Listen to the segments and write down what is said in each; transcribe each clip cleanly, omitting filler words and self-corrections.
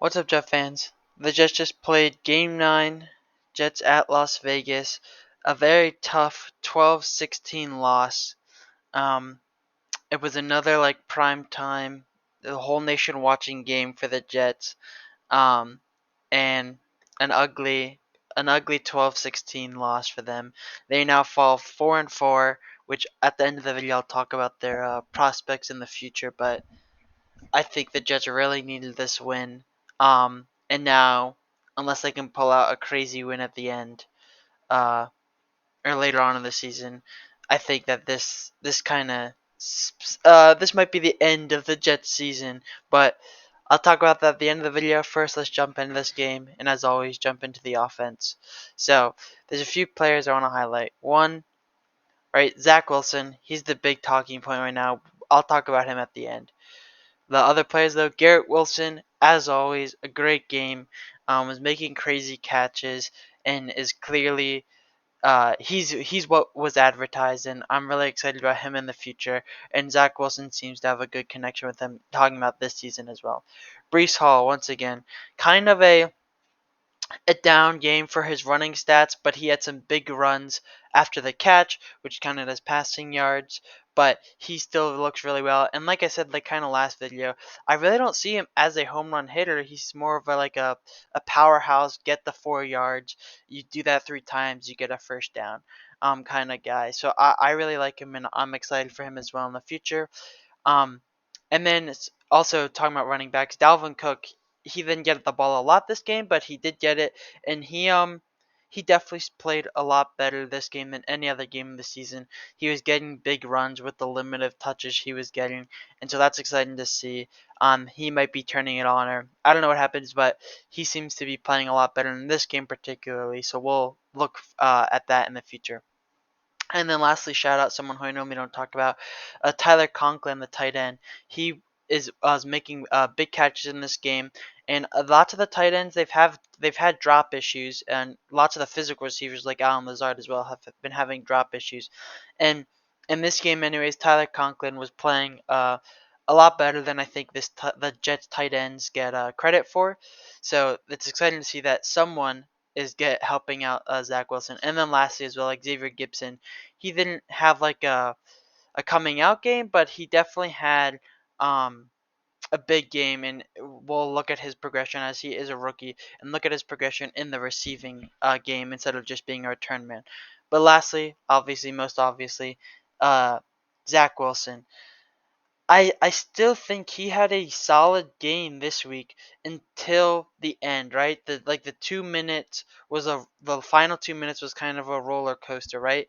What's up, Jet fans? The Jets just played Game 9, Jets at Las Vegas. A very tough 12-16 loss. Um, it was another prime time, the whole nation watching game for the Jets. And an ugly, an ugly 12-16 loss for them. They now fall 4-4, which at the end of the video I'll talk about their prospects in the future. But I think the Jets really needed this win. And now, unless they can pull out a crazy win at the end, uh, or later on in the season, I think that this kind of this might be the end of the Jets season. But I'll talk about that at the end of the video. First, let's jump into this game, and as always, jump into the offense. So there's a few players I want to highlight. One, right, Zach Wilson. He's the big talking point right now. I'll talk about him at the end. The other players, though, Garrett Wilson, as always, a great game. Was making crazy catches and is clearly he's what was advertised, and I'm really excited about him in the future. And Zach Wilson seems to have a good connection with him. Talking about this season as well. Breece Hall, once again, kind of a down game for his running stats, but he had some big runs after the catch, which counted as passing yards. But he still looks really well. And like I said, kind of last video, I really don't see him as a home run hitter. He's more of a powerhouse, get the 4 yards. You do that 3 times, you get a first down kind of guy. So I really like him, and I'm excited for him as well in the future. Um, and then also talking about running backs, Dalvin Cook, he didn't get the ball a lot this game, but he did get it, and he definitely played a lot better this game than any other game of the season. He was getting big runs with the limited touches he was getting, and so that's exciting to see. He might be turning it on, or I don't know what happens, but he seems to be playing a lot better in this game particularly. So we'll look at that in the future. And then lastly, shout out someone who I normally don't talk about, Tyler Conklin, the tight end. He is was making big catches in this game, and lots of the tight ends they've had drop issues, and lots of the physical receivers like Alan Lazard as well have been having drop issues. And in this game, anyways, Tyler Conklin was playing a lot better than I think the Jets tight ends get credit for. So it's exciting to see that someone is get helping out Zach Wilson. And then lastly as well, like Xavier Gipson, he didn't have a coming out game, but he definitely had um, a big game, and we'll look at his progression as he is a rookie, and look at his progression in the receiving game instead of just being a return man. But lastly, obviously, most obviously, uh, Zach Wilson. I still think he had a solid game this week until the end, right? The 2 minutes was the final 2 minutes was kind of a roller coaster, right?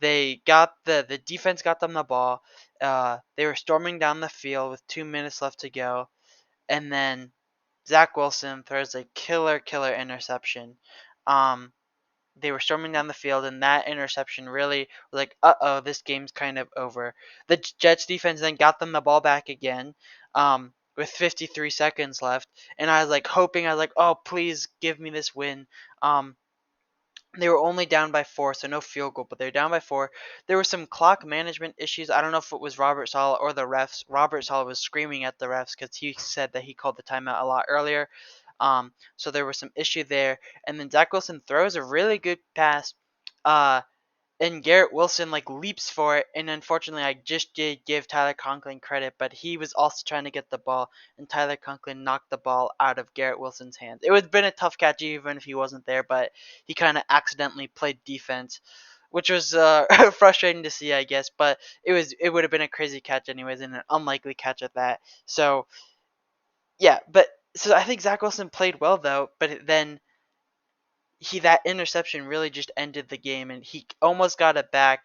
They got the defense got them the ball. They were storming down the field with 2 minutes left to go, and then Zach Wilson throws a killer interception. Um, they were storming down the field, and that interception really was like, uh-oh, this game's kind of over. The Jets defense then got them the ball back again, with 53 seconds left, and I was like hoping, I was like, oh, please give me this win. Um, they were only down by 4, so no field goal, but they were down by 4. There were some clock management issues. I don't know if it was Robert Saleh or the refs. Robert Saleh was screaming at the refs because he said that he called the timeout a lot earlier. So there was some issue there. And then Zach Wilson throws a really good pass. Uh, and Garrett Wilson leaps for it, and unfortunately I just did give Tyler Conklin credit, but he was also trying to get the ball, and Tyler Conklin knocked the ball out of Garrett Wilson's hands. It would have been a tough catch even if he wasn't there, but he kind of accidentally played defense, which was frustrating to see, I guess. But it would have been a crazy catch anyways, and an unlikely catch at that. So yeah, but so I think Zach Wilson played well though, but then that interception really just ended the game, and he almost got it back,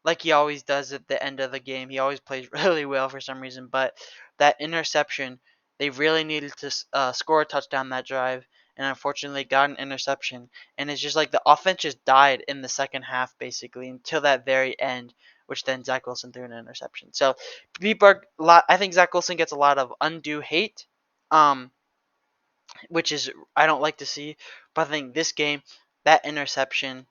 like he always does at the end of the game. He always plays really well for some reason, but that interception, they really needed to score a touchdown that drive, and unfortunately got an interception, and it's just like the offense just died in the second half basically until that very end, which then Zach Wilson threw an interception. So I think Zach Wilson gets a lot of undue hate. Um, which is I don't like to see. But I think this game, that interception,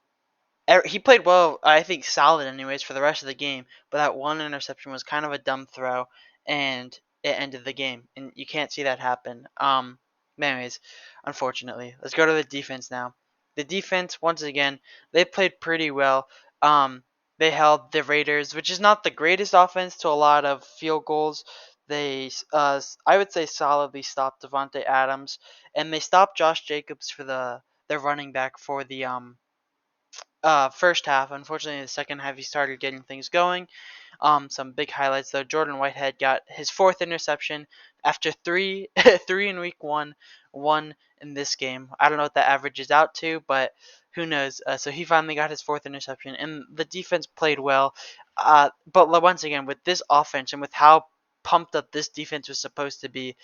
he played well. I think solid anyways for the rest of the game. But that one interception was kind of a dumb throw, and it ended the game. And you can't see that happen. Anyways, unfortunately, let's go to the defense now. The defense, once again, they played pretty well. Um, they held the Raiders, which is not the greatest offense, to a lot of field goals. They, I would say, solidly stopped Devontae Adams, and they stopped Josh Jacobs for their running back for the first half. Unfortunately, the second half he started getting things going. Some big highlights though. Jordan Whitehead got his fourth interception after three, three in week one in this game. I don't know what that averages out to, but who knows? So he finally got his fourth interception, and the defense played well. But once again, with this offense and with how pumped up this defense was supposed to be,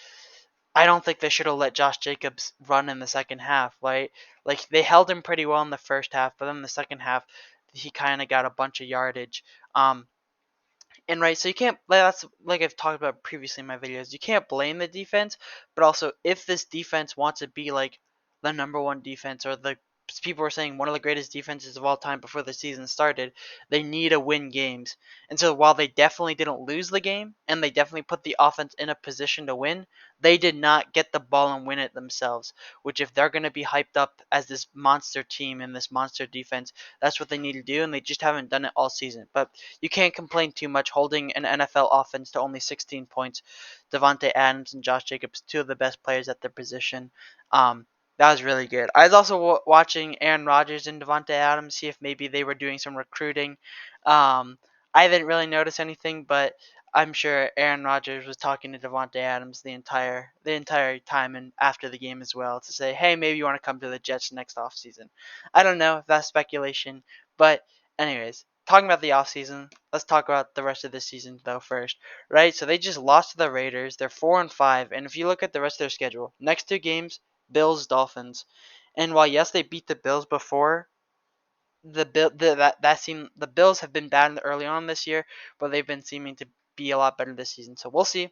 I don't think they should have let Josh Jacobs run in the second half, right? Like they held him pretty well in the first half, but then in the second half, he kind of got a bunch of yardage. And right, so you can't. That's like I've talked about previously in my videos. You can't blame the defense, but also if this defense wants to be like the number one defense or the people were saying one of the greatest defenses of all time before the season started, they need to win games. And so while they definitely didn't lose the game and they definitely put the offense in a position to win, they did not get the ball and win it themselves. Which if they're going to be hyped up as this monster team and this monster defense, that's what they need to do, and they just haven't done it all season. But you can't complain too much holding an NFL offense to only 16 points. Devontae Adams and Josh Jacobs, two of the best players at their position. That was really good. I was also watching Aaron Rodgers and Devontae Adams, see if maybe they were doing some recruiting. Um, I didn't really notice anything, but I'm sure Aaron Rodgers was talking to Devontae Adams the entire time and after the game as well to say, hey, maybe you want to come to the Jets next offseason. I don't know if that's speculation, but anyways, talking about the offseason, let's talk about the rest of the season though first, right? So they just lost to the Raiders. They're 4-5, and if you look at the rest of their schedule, next two games, Bills, Dolphins. And while yes, they beat the Bills before, the Bills have been bad early on this year, but they've been seeming to be a lot better this season. So we'll see.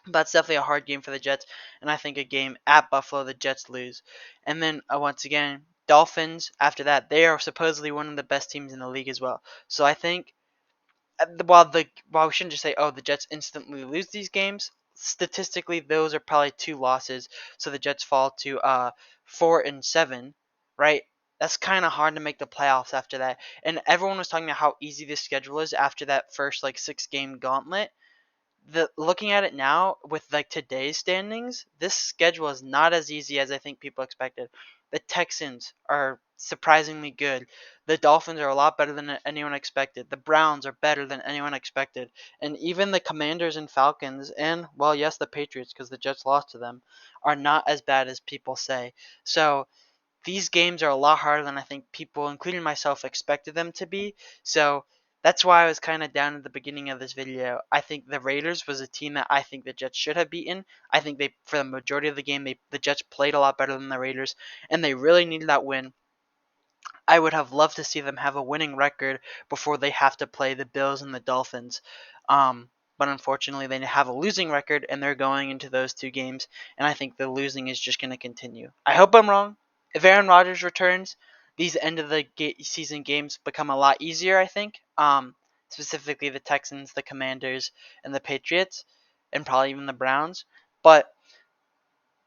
That's definitely a hard game for the Jets, and I think a game at Buffalo the Jets lose. And then once again, Dolphins. After that, they are supposedly one of the best teams in the league as well. So I think while we shouldn't just say, oh, the Jets instantly lose these games, statistically those are probably two losses. So the Jets fall to 4-7, right? That's kind of hard to make the playoffs after that. And everyone was talking about how easy this schedule is after that first like 6 game gauntlet. Looking at it now with like today's standings, this schedule is not as easy as I think people expected. The Texans are surprisingly good. The Dolphins are a lot better than anyone expected. The Browns are better than anyone expected. And even the Commanders and Falcons and well, yes, the Patriots because the Jets lost to them are not as bad as people say. So, these games are a lot harder than I think people, including myself, expected them to be. So that's why I was kind of down at the beginning of this video. I think the Raiders was a team that I think the Jets should have beaten. I think they, for the majority of the game, the Jets played a lot better than the Raiders, and they really needed that win. I would have loved to see them have a winning record before they have to play the Bills and the Dolphins. But unfortunately, they have a losing record, and they're going into those two games, and I think the losing is just going to continue. I hope I'm wrong. If Aaron Rodgers returns, these end of the season games become a lot easier, I think. Specifically the Texans, the Commanders, and the Patriots, and probably even the Browns. But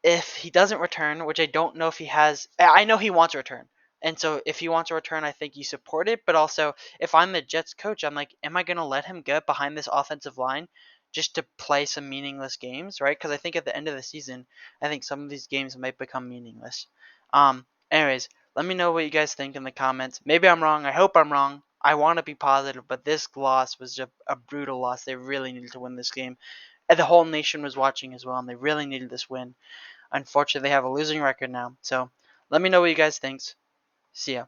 if he doesn't return, which I don't know if he has, I know he wants to return. And so if he wants to return, I think you support it. But also, if I'm the Jets coach, I'm like, am I going to let him get behind this offensive line just to play some meaningless games, right? Because I think at the end of the season, I think some of these games might become meaningless. Anyways, let me know what you guys think in the comments. Maybe I'm wrong. I hope I'm wrong. I want to be positive, but this loss was just a brutal loss. They really needed to win this game. And the whole nation was watching as well, and they really needed this win. Unfortunately, they have a losing record now. So let me know what you guys think. See ya.